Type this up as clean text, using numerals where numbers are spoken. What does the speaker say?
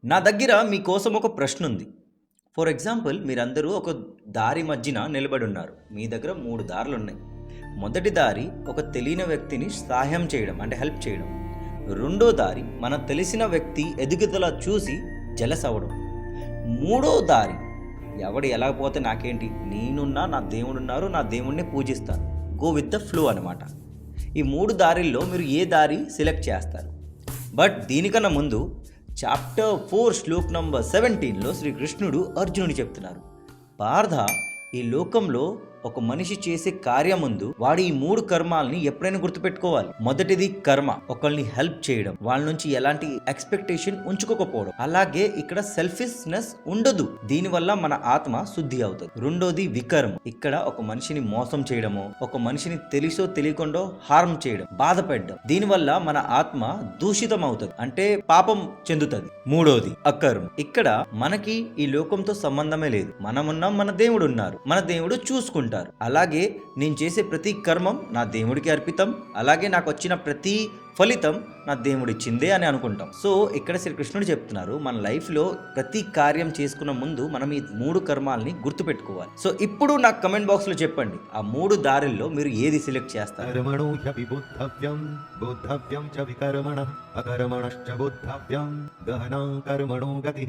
నా దగ్గర మీకోసం ఒక ప్రశ్న ఉంది. ఫర్ ఎగ్జాంపుల్ మీరందరూ ఒక దారి మధ్యన నిలబడి ఉన్నారు. మీ దగ్గర 3 దారులున్నాయి. మొదటి దారి ఒక తెలియని వ్యక్తిని సహాయం చేయడం అంటే హెల్ప్ చేయడం. రెండో దారి మనకు తెలిసిన వ్యక్తి ఎదుగుదల చూసి జెలస్ అవ్వడం. మూడో దారి ఎవడు ఎలా పోతే నాకేంటి, నేనున్నా నా దేవుడున్నారు, నా దేవుణ్ణి పూజిస్తాను, గో విత్ ద ఫ్లో అనమాట. ఈ 3 దారిల్లో మీరు ఏ దారి సెలెక్ట్ చేస్తారు? బట్ దీనికన్నా ముందు చాప్టర్ 4 శ్లోక్ నంబర్ 17లో శ్రీకృష్ణుడు అర్జునుడు చెప్తున్నారు, పార్థ, ఈ లోకంలో ఒక మనిషి చేసే కార్యం ముందు వాడు ఈ 3 కర్మాలని ఎప్పుడైనా గుర్తుపెట్టుకోవాలి. మొదటిది కర్మ, ఒకళ్ళని హెల్ప్ చేయడం, వాళ్ళ నుంచి ఎలాంటి ఎక్స్పెక్టేషన్ ఉంచుకోకపోవడం. అలాగే ఇక్కడ సెల్ఫిష్నెస్ ఉండదు, దీనివల్ల మన ఆత్మ శుద్ధి అవుతుంది. రెండోది వికర్మ, ఇక్కడ ఒక మనిషిని మోసం చేయడము, ఒక మనిషిని తెలిసో తెలియకుండా హార్మ్ చేయడం, బాధ పెట్టడం, దీనివల్ల మన ఆత్మ దూషితం అవుతుంది, అంటే పాపం చెందుతుంది. మూడోది అకర్మ, ఇక్కడ మనకి ఈ లోకంతో సంబంధమే లేదు, మనమున్నాం, మన దేవుడు ఉన్నారు, మన దేవుడు చూసుకుంటారు. అలాగే నేను చేసే ప్రతి కర్మం నా దేవుడికి అర్పితం, అలాగే నాకు వచ్చిన ప్రతి ఫలితం నా దేవుడిచ్చిందే అని అనుకుంటాం. సో ఇక్కడ శ్రీకృష్ణుడు చెప్తున్నారు, మన లైఫ్లో ప్రతి కార్యం చేసుకున్న ముందు మనం ఈ 3 కర్మాలని గుర్తుపెట్టుకోవాలి. సో ఇప్పుడు నాకు కమెంట్ బాక్స్లో చెప్పండి, ఆ 3 దారుల్లో మీరు ఏది సెలెక్ట్ చేస్తారు? బుద్ధవ్యం చ వికర్మణ అకర్మణశ్చ బుద్ధవ్యం గహనా కర్మణో గతి.